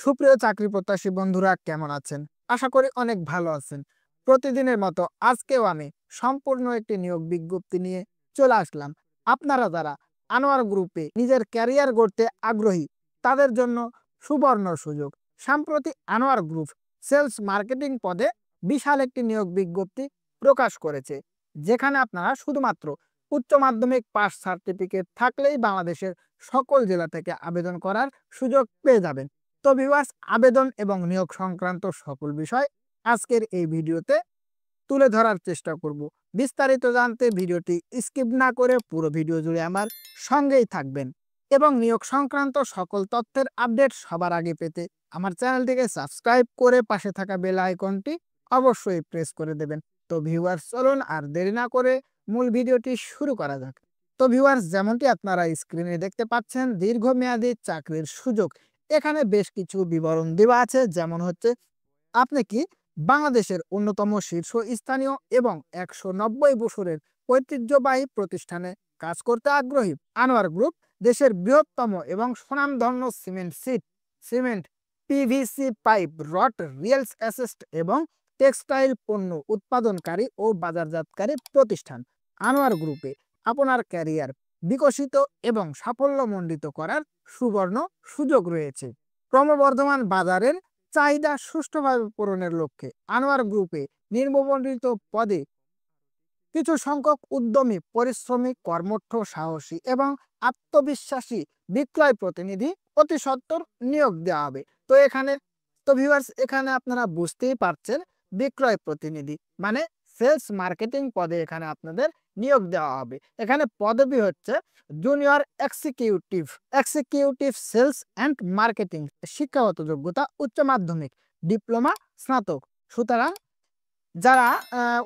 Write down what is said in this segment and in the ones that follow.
সুপ্রিয় চাকরি প্রত্যাশী বন্ধুরা কেমন আছেন? আশা করি অনেক ভালো আছেন। প্রতিদিনের মতো আজকেও আমি সম্পূর্ণ একটি নিয়োগ বিজ্ঞপ্তি নিয়ে চলে আসলাম। আপনারা যারা আনোয়ার গ্রুপে নিজের ক্যারিয়ার গড়তে আগ্রহী তাদের জন্য সুবর্ণ সুযোগ। সাম্প্রতি আনোয়ার গ্রুপ সেলস মার্কেটিং পদে বিশাল একটি নিয়োগ বিজ্ঞপ্তি প্রকাশ করেছে। যেখানে আপনারা শুধুমাত্র উচ্চ মাধ্যমিক পাস সার্টিফিকেট থাকলেই বাংলাদেশের সকল জেলা থেকে আবেদন করার সুযোগ পেয়ে যাবেন। তো ভিউয়ার্স, আবেদন এবং নিয়োগ সংক্রান্ত সকল বিষয় আজকের এই ভিডিওতে তুলে ধরার চেষ্টা করব। বিস্তারিত জানতে ভিডিওটি স্কিপ না করে পুরো ভিডিও জুড়ে আমার সঙ্গেই থাকবেন এবং নিয়োগ সংক্রান্ত সকল তথ্যের আপডেট সবার আগে পেতে আমার চ্যানেলটিকে সাবস্ক্রাইব করে পাশে থাকা বেল আইকনটি অবশ্যই প্রেস করে দেবেন। তো ভিউয়ার্স, চলুন আর দেরি না করে মূল ভিডিওটি শুরু করা যাক। তো ভিউয়ার্স, যেমনটি আপনারা স্ক্রিনে দেখতে পাচ্ছেন, দীর্ঘমেয়াদী চাকরির সুযোগ এখানে বেশ কিছু বিবরণ দেওয়া আছে। যেমন হচ্ছে, আপনি কি বাংলাদেশের অন্যতম শীর্ষস্থানীয় এবং ১৯০ বছরের ঐতিহ্যবাহী প্রতিষ্ঠানে কাজ করতে আগ্রহী? আনোয়ার গ্রুপ দেশের বৃহত্তম এবং সুনামধন্য cement, PVC pipe, rod, রিয়েলস asset এবং টেক্সটাইল পণ্য উৎপাদনকারী ও বাজারজাতকারী প্রতিষ্ঠান। আনোয়ার গ্রুপে আপনার ক্যারিয়ার বিকশিত এবং সাফল্যমণ্ডিত করার সুবর্ণ সুযোগ রয়েছে। ক্রমবর্ধমান বাজারের চাহিদা সুষ্ঠুভাবে পূরণের লক্ষ্যে আনোয়ার গ্রুপে নিম্নবর্ণিত পদে কিছু সংখ্যক উদ্যমী, পরিশ্রমী, কর্মঠ, সাহসী এবং আত্মবিশ্বাসী বিক্রয় প্রতিনিধি অতি সত্বর নিয়োগ দেওয়া হবে। তো ভিউয়ার্স, এখানে আপনারা বুঝতেই পারছেন, বিক্রয় প্রতিনিধি মানে সেলস মার্কেটিং পদে এখানে আপনাদের নিয়োগ দেওয়া হবে। এখানে পদবি হচ্ছে junior executive sales and marketing. শিক্ষাগত যোগ্যতা উচ্চ মাধ্যমিক, ডিপ্লোমা, স্নাতক। সুতরাং যারা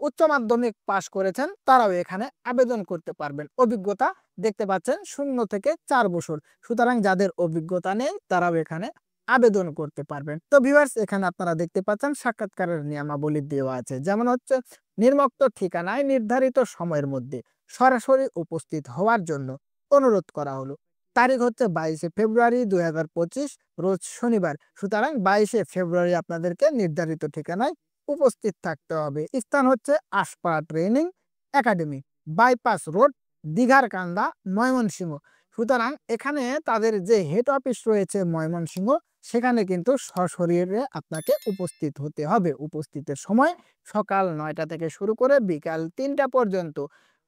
উচ্চ মাধ্যমিক পাশ করেছেন তারাও এখানে আবেদন করতে পারবেন। অভিজ্ঞতা দেখতে পাচ্ছেন 0 থেকে 4 বছর। সুতরাং যাদের অভিজ্ঞতা নেই তারাও এখানে আবেদন করতে পারবেন। তো ভিউয়ার্স, এখানে আপনারা দেখতে পাচ্ছেন সাক্ষাৎকারের নিয়মাবলী দেওয়া আছে। যেমন হচ্ছে, নির্মুক্ত ঠিকানায় নির্ধারিত সময়ের মধ্যে সরাসরি উপস্থিত হওয়ার জন্য অনুরোধ করা হলো। তারিখ হচ্ছে 22শে ফেব্রুয়ারি 2025, রোজ শনিবার। সুতরাং 22শে ফেব্রুয়ারি আপনাদেরকে নির্ধারিত ঠিকানায় উপস্থিত থাকতে হবে। স্থান হচ্ছে আশপাড়া ট্রেনিং একাডেমি, বাইপাস রোড, দীঘার কান্দা, ময়মনসিংহ। সুতরাং এখানে তাদের যে হেড অফিস রয়েছে ময়মনসিংহ, সেখানে কিন্তু সশরীরে আপনাকে উপস্থিত হতে হবে। উপস্থিতের সময় সকাল 9টা থেকে শুরু করে বিকাল 3টা পর্যন্ত,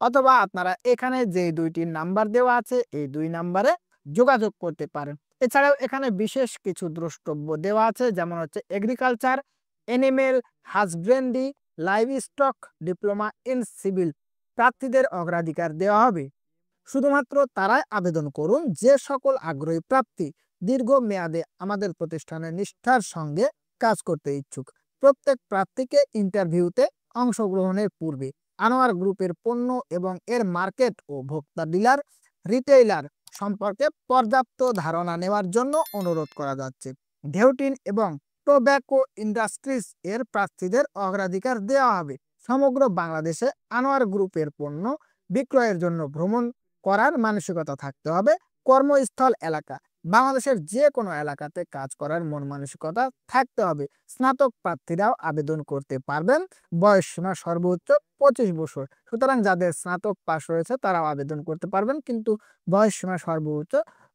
অথবা আপনারা এখানে যে 2টি নাম্বার দেওয়া আছে এই 2 নাম্বারে যোগাযোগ করতে পারেন। এছাড়াও এখানে বিশেষ কিছু দ্রষ্টব্য দেওয়া আছে। যেমন হচ্ছে agriculture, animal husbandry, live stock, diploma in civil প্রার্থীদের অগ্রাধিকার দেওয়া হবে। শুধুমাত্র তারাই আবেদন করুন যে সকল আগ্রহী প্রার্থী দীর্ঘমেয়াদে আমাদের প্রতিষ্ঠানের নিষ্ঠার সঙ্গে কাজ করতে ইচ্ছুক। প্রত্যেক প্রার্থীকে ইন্টারভিউতে অংশগ্রহণের পূর্বে আনোয়ার গ্রুপের পণ্য এবং এর মার্কেট ও ভোক্তা ডিলার, রিটেইলার সম্পর্কে পর্যাপ্ত ধারণা নেওয়ার জন্য অনুরোধ করা যাচ্ছে। ঢেউটিন এবং টোব্যাকো ইন্ডাস্ট্রিজ এর প্রার্থীদের অগ্রাধিকার দেওয়া হবে। সমগ্র বাংলাদেশে আনোয়ার গ্রুপের পণ্য বিক্রয়ের জন্য ভ্রমণ করার মানসিকতা থাকতে হবে। কর্মস্থল এলাকা বাংলাদেশের যে কোনো এলাকাতে কাজ করার মন মানসিকতা থাকতে হবে। স্নাতক প্রার্থীরাও আবেদন করতে পারবেন। বয়স সীমা সর্বোচ্চ 25 বছর। সুতরাং যাদের স্নাতক পাস রয়েছে তারাও আবেদন করতে পারবেন, কিন্তু বয়স সীমা সর্বোচ্চ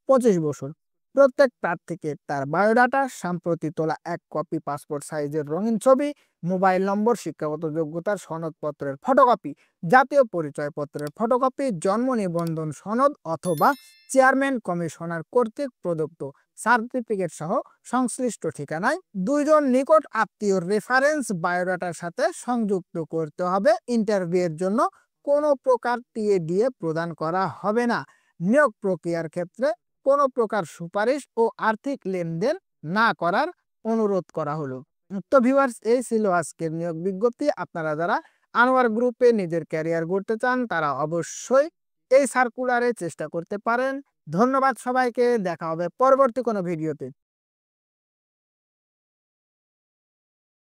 25 বছর। প্রত্যেক প্রার্থীকে তার বায়োডাটা, সাম্প্রতি তোলা 1 কপি পাসপোর্ট সাইজের রঙিন ছবি, মোবাইল নম্বর, শিক্ষাগত যোগ্যতার সনদপত্রের ফটোকপি, জাতীয় পরিচয়পত্রের ফটোকপি, জন্ম নিবন্ধন সনদ অথবা চেয়ারম্যান কমিশনার কর্তৃক প্রদত্ত সার্টিফিকেট সহ সংশ্লিষ্ট ঠিকানায় 2 জন নিকট আত্মীয়র রেফারেন্স বায়োডাটার সাথে সংযুক্ত করতে হবে। ইন্টারভিউয়ের জন্য কোনো প্রকার টিএডিএ প্রদান করা হবে না। নিয়োগ প্রক্রিয়ার ক্ষেত্রে কোনো প্রকার সুপারিশ ও আর্থিক লেনদেন না করার অনুরোধ করা হলো। তো ভিউয়ার্স, এই ছিল আজকের নিয়োগ বিজ্ঞপ্তি। আপনারা যারা আনোয়ার গ্রুপে নিজের ক্যারিয়ার গড়তে চান তারা অবশ্যই এই সার্কুলারে চেষ্টা করতে পারেন। ধন্যবাদ সবাইকে। দেখা হবে পরবর্তী কোনো ভিডিওতে।